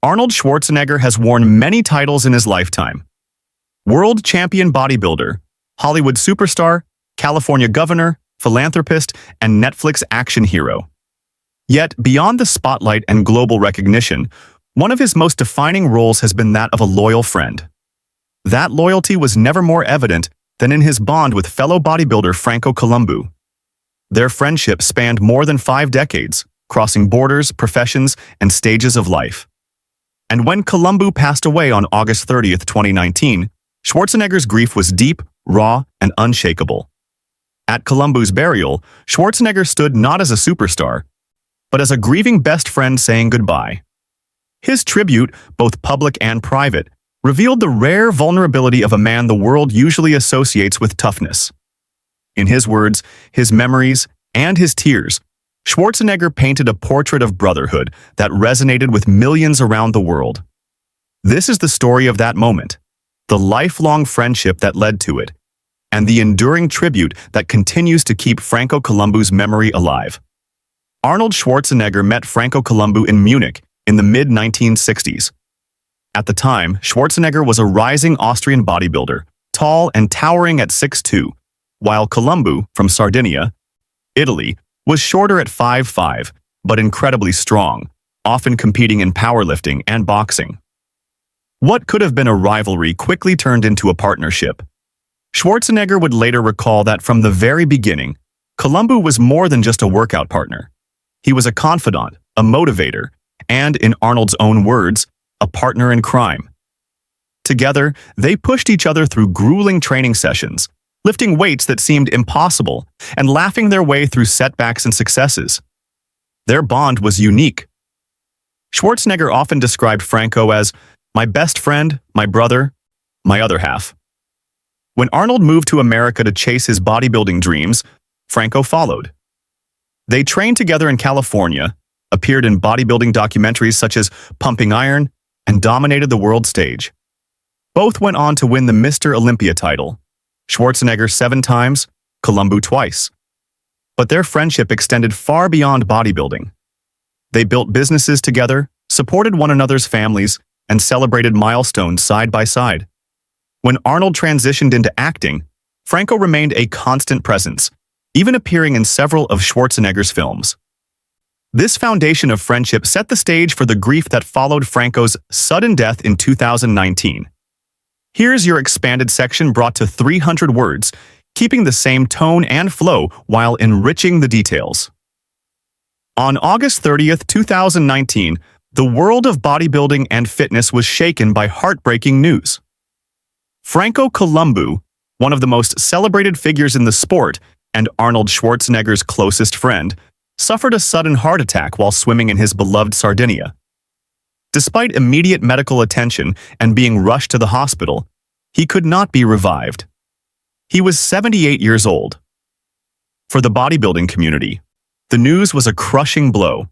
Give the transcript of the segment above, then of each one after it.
Arnold Schwarzenegger has won many titles in his lifetime. World champion bodybuilder, Hollywood superstar, California governor, philanthropist, and Netflix action hero. Yet, beyond the spotlight and global recognition, one of his most defining roles has been that of a loyal friend. That loyalty was never more evident than in his bond with fellow bodybuilder Franco Columbu. Their friendship spanned more than 5 decades, crossing borders, professions, and stages of life. And when Columbu passed away on August 30th, 2019, Schwarzenegger's grief was deep, raw, and unshakable. At Columbu's burial, Schwarzenegger stood not as a superstar, but as a grieving best friend saying goodbye. His tribute, both public and private, revealed the rare vulnerability of a man the world usually associates with toughness. In his words, his memories, and his tears, Schwarzenegger painted a portrait of brotherhood that resonated with millions around the world. This is the story of that moment, the lifelong friendship that led to it, and the enduring tribute that continues to keep Franco Columbu's memory alive. Arnold Schwarzenegger met Franco Columbu in Munich in the mid-1960s. At the time, Schwarzenegger was a rising Austrian bodybuilder, tall and towering at 6'2", while Columbu, from Sardinia, Italy, was shorter at 5'5", but incredibly strong, often competing in powerlifting and boxing. What could have been a rivalry quickly turned into a partnership. Schwarzenegger would later recall that from the very beginning, Columbu was more than just a workout partner. He was a confidant, a motivator, and, in Arnold's own words, a partner in crime. Together, they pushed each other through grueling training sessions, lifting weights that seemed impossible, and laughing their way through setbacks and successes. Their bond was unique. Schwarzenegger often described Franco as my best friend, my brother, my other half. When Arnold moved to America to chase his bodybuilding dreams, Franco followed. They trained together in California, appeared in bodybuilding documentaries such as Pumping Iron, and dominated the world stage. Both went on to win the Mr. Olympia title, Schwarzenegger 7 times, Columbu twice. But their friendship extended far beyond bodybuilding. They built businesses together, supported one another's families, and celebrated milestones side by side. When Arnold transitioned into acting, Franco remained a constant presence, even appearing in several of Schwarzenegger's films. This foundation of friendship set the stage for the grief that followed Franco's sudden death in 2019. Here's your expanded section brought to 300 words, keeping the same tone and flow while enriching the details. On August 30th, 2019, the world of bodybuilding and fitness was shaken by heartbreaking news. Franco Columbu, one of the most celebrated figures in the sport and Arnold Schwarzenegger's closest friend, suffered a sudden heart attack while swimming in his beloved Sardinia. Despite immediate medical attention and being rushed to the hospital, he could not be revived. He was 78 years old. For the bodybuilding community, the news was a crushing blow.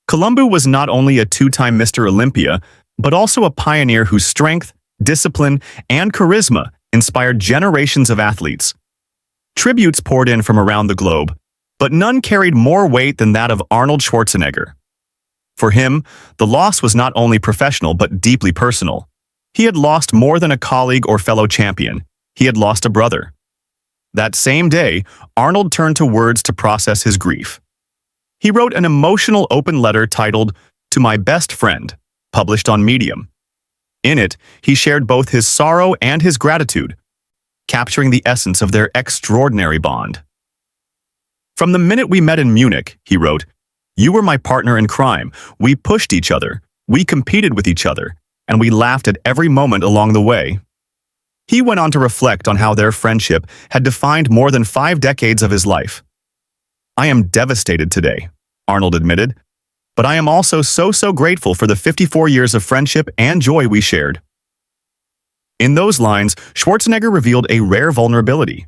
Columbu was not only a 2-time Mr. Olympia, but also a pioneer whose strength, discipline, and charisma inspired generations of athletes. Tributes poured in from around the globe, but none carried more weight than that of Arnold Schwarzenegger. For him, the loss was not only professional but deeply personal. He had lost more than a colleague or fellow champion. He had lost a brother. That same day, Arnold turned to words to process his grief. He wrote an emotional open letter titled, "To My Best Friend," published on Medium. In it, he shared both his sorrow and his gratitude, capturing the essence of their extraordinary bond. "From the minute we met in Munich," he wrote, "you were my partner in crime. We pushed each other, we competed with each other, and we laughed at every moment along the way." He went on to reflect on how their friendship had defined more than 5 decades of his life. "I am devastated today," Arnold admitted, "but I am also so grateful for the 54 years of friendship and joy we shared." In those lines, Schwarzenegger revealed a rare vulnerability.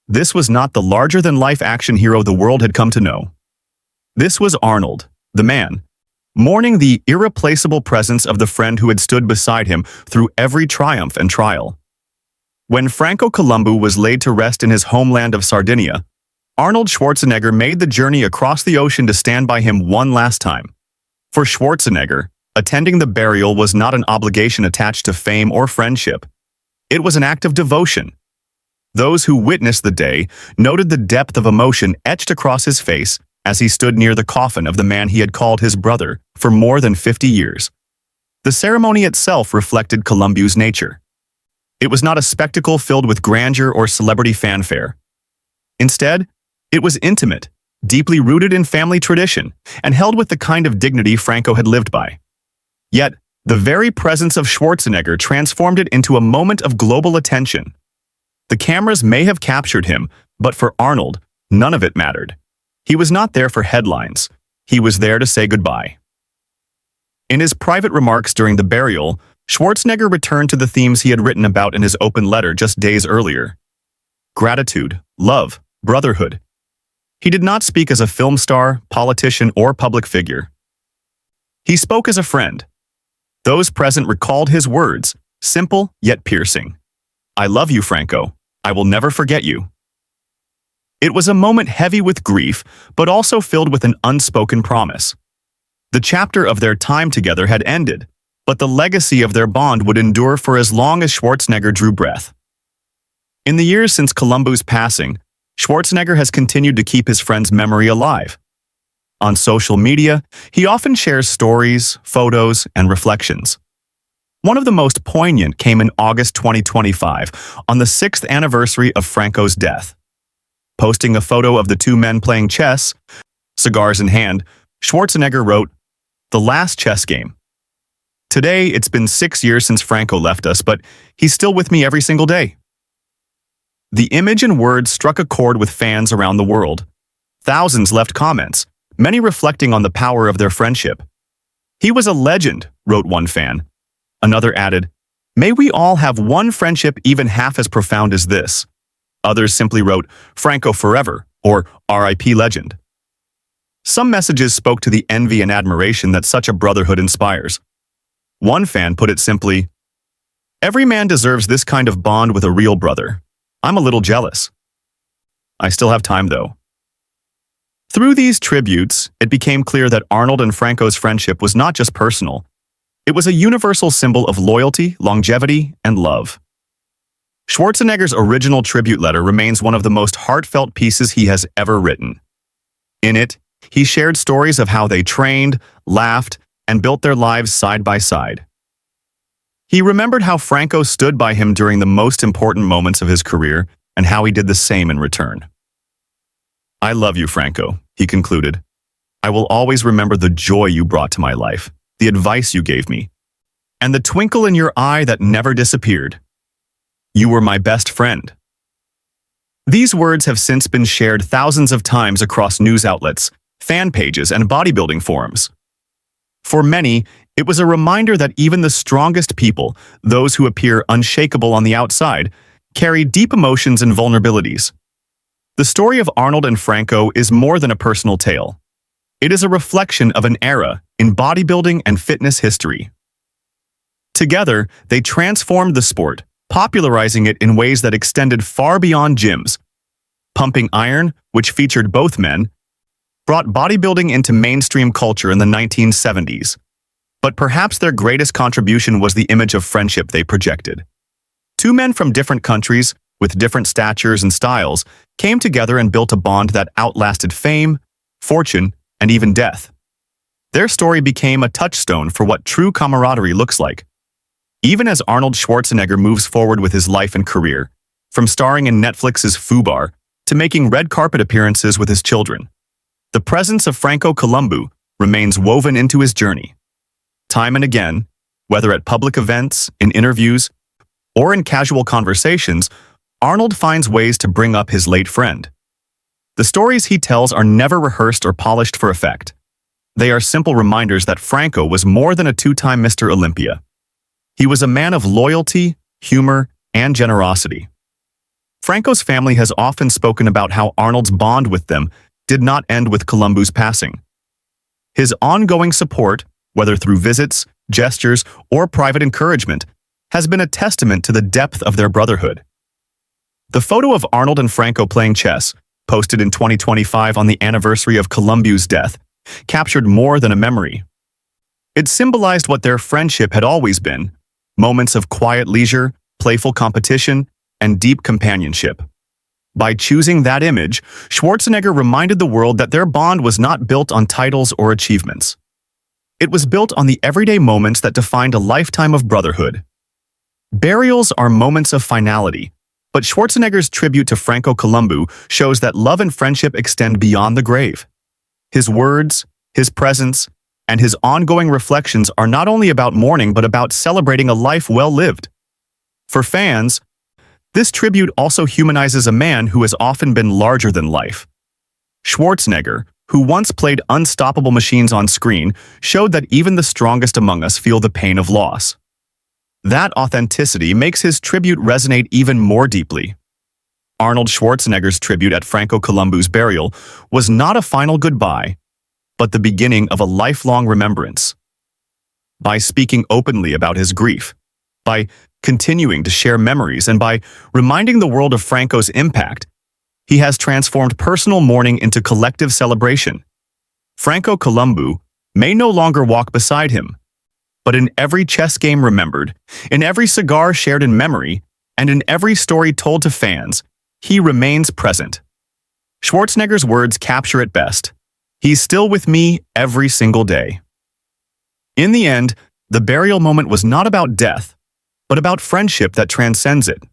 This was not the larger-than-life action hero the world had come to know. This was Arnold, the man, mourning the irreplaceable presence of the friend who had stood beside him through every triumph and trial. When Franco Columbu was laid to rest in his homeland of Sardinia, Arnold Schwarzenegger made the journey across the ocean to stand by him one last time. For Schwarzenegger, Attending the burial was not an obligation attached to fame or friendship. It was an act of devotion. Those who witnessed the day noted the depth of emotion etched across his face as he stood near the coffin of the man he had called his brother for more than 50 years. The ceremony itself reflected Columbu's nature. It was not a spectacle filled with grandeur or celebrity fanfare. Instead, it was intimate, deeply rooted in family tradition, and held with the kind of dignity Franco had lived by. Yet, the very presence of Schwarzenegger transformed it into a moment of global attention. The cameras may have captured him, but for Arnold, none of it mattered. He was not there for headlines. He was there to say goodbye. In his private remarks during the burial, Schwarzenegger returned to the themes he had written about in his open letter just days earlier. Gratitude, love, brotherhood. He did not speak as a film star, politician, or public figure. He spoke as a friend. Those present recalled his words, simple yet piercing. I love you, Franco. I will never forget you. It was a moment heavy with grief, but also filled with an unspoken promise. The chapter of their time together had ended, but the legacy of their bond would endure for as long as Schwarzenegger drew breath. In the years since Columbu's passing, Schwarzenegger has continued to keep his friend's memory alive. On social media, he often shares stories, photos, and reflections. One of the most poignant came in August 2025, on the 6th anniversary of Franco's death. Posting a photo of the two men playing chess, cigars in hand, Schwarzenegger wrote, "The last chess game. Today, it's been 6 years since Franco left us, but he's still with me every single day." The image and words struck a chord with fans around the world. Thousands left comments, many reflecting on the power of their friendship. "He was a legend," wrote one fan. Another added, "May we all have one friendship even half as profound as this." Others simply wrote, "Franco forever," or "RIP legend." Some messages spoke to the envy and admiration that such a brotherhood inspires. One fan put it simply, "Every man deserves this kind of bond with a real brother. I'm a little jealous." I still have time, though. Through these tributes, it became clear that Arnold and Franco's friendship was not just personal. It was a universal symbol of loyalty, longevity, and love. Schwarzenegger's original tribute letter remains one of the most heartfelt pieces he has ever written. In it, he shared stories of how they trained, laughed, and built their lives side by side. He remembered how Franco stood by him during the most important moments of his career and how he did the same in return. "I love you, Franco," he concluded. "I will always remember the joy you brought to my life, the advice you gave me, and the twinkle in your eye that never disappeared. You were my best friend." These words have since been shared thousands of times across news outlets, fan pages, and bodybuilding forums. For many, it was a reminder that even the strongest people, those who appear unshakable on the outside, carry deep emotions and vulnerabilities. The story of Arnold and Franco is more than a personal tale. It is a reflection of an era in bodybuilding and fitness history. Together, they transformed the sport, popularizing it in ways that extended far beyond gyms. Pumping Iron, which featured both men, brought bodybuilding into mainstream culture in the 1970s. But perhaps their greatest contribution was the image of friendship they projected. Two men from different countries, with different statures and styles, came together and built a bond that outlasted fame, fortune, and even death. Their story became a touchstone for what true camaraderie looks like. Even as Arnold Schwarzenegger moves forward with his life and career, from starring in Netflix's Fubar to making red carpet appearances with his children, the presence of Franco Columbu remains woven into his journey. Time and again, whether at public events, in interviews, or in casual conversations, Arnold finds ways to bring up his late friend. The stories he tells are never rehearsed or polished for effect. They are simple reminders that Franco was more than a two-time Mr. Olympia. He was a man of loyalty, humor, and generosity. Franco's family has often spoken about how Arnold's bond with them did not end with Columbu's passing. His ongoing support, whether through visits, gestures, or private encouragement, has been a testament to the depth of their brotherhood. The photo of Arnold and Franco playing chess, posted in 2025 on the anniversary of Columbu's death, captured more than a memory. It symbolized what their friendship had always been: moments of quiet leisure, playful competition, and deep companionship. By choosing that image, Schwarzenegger reminded the world that their bond was not built on titles or achievements. It was built on the everyday moments that defined a lifetime of brotherhood. Burials are moments of finality, but Schwarzenegger's tribute to Franco Columbu shows that love and friendship extend beyond the grave. His words, his presence, and his ongoing reflections are not only about mourning but about celebrating a life well lived. For fans, this tribute also humanizes a man who has often been larger than life. Schwarzenegger, who once played unstoppable machines on screen, showed that even the strongest among us feel the pain of loss. That authenticity makes his tribute resonate even more deeply. Arnold Schwarzenegger's tribute at Franco Columbu's burial was not a final goodbye, but the beginning of a lifelong remembrance. By speaking openly about his grief, by continuing to share memories, and by reminding the world of Franco's impact, he has transformed personal mourning into collective celebration. Franco Columbu may no longer walk beside him, but in every chess game remembered, in every cigar shared in memory, and in every story told to fans, he remains present. Schwarzenegger's words capture it best. He's still with me every single day. In the end, the burial moment was not about death, but about friendship that transcends it.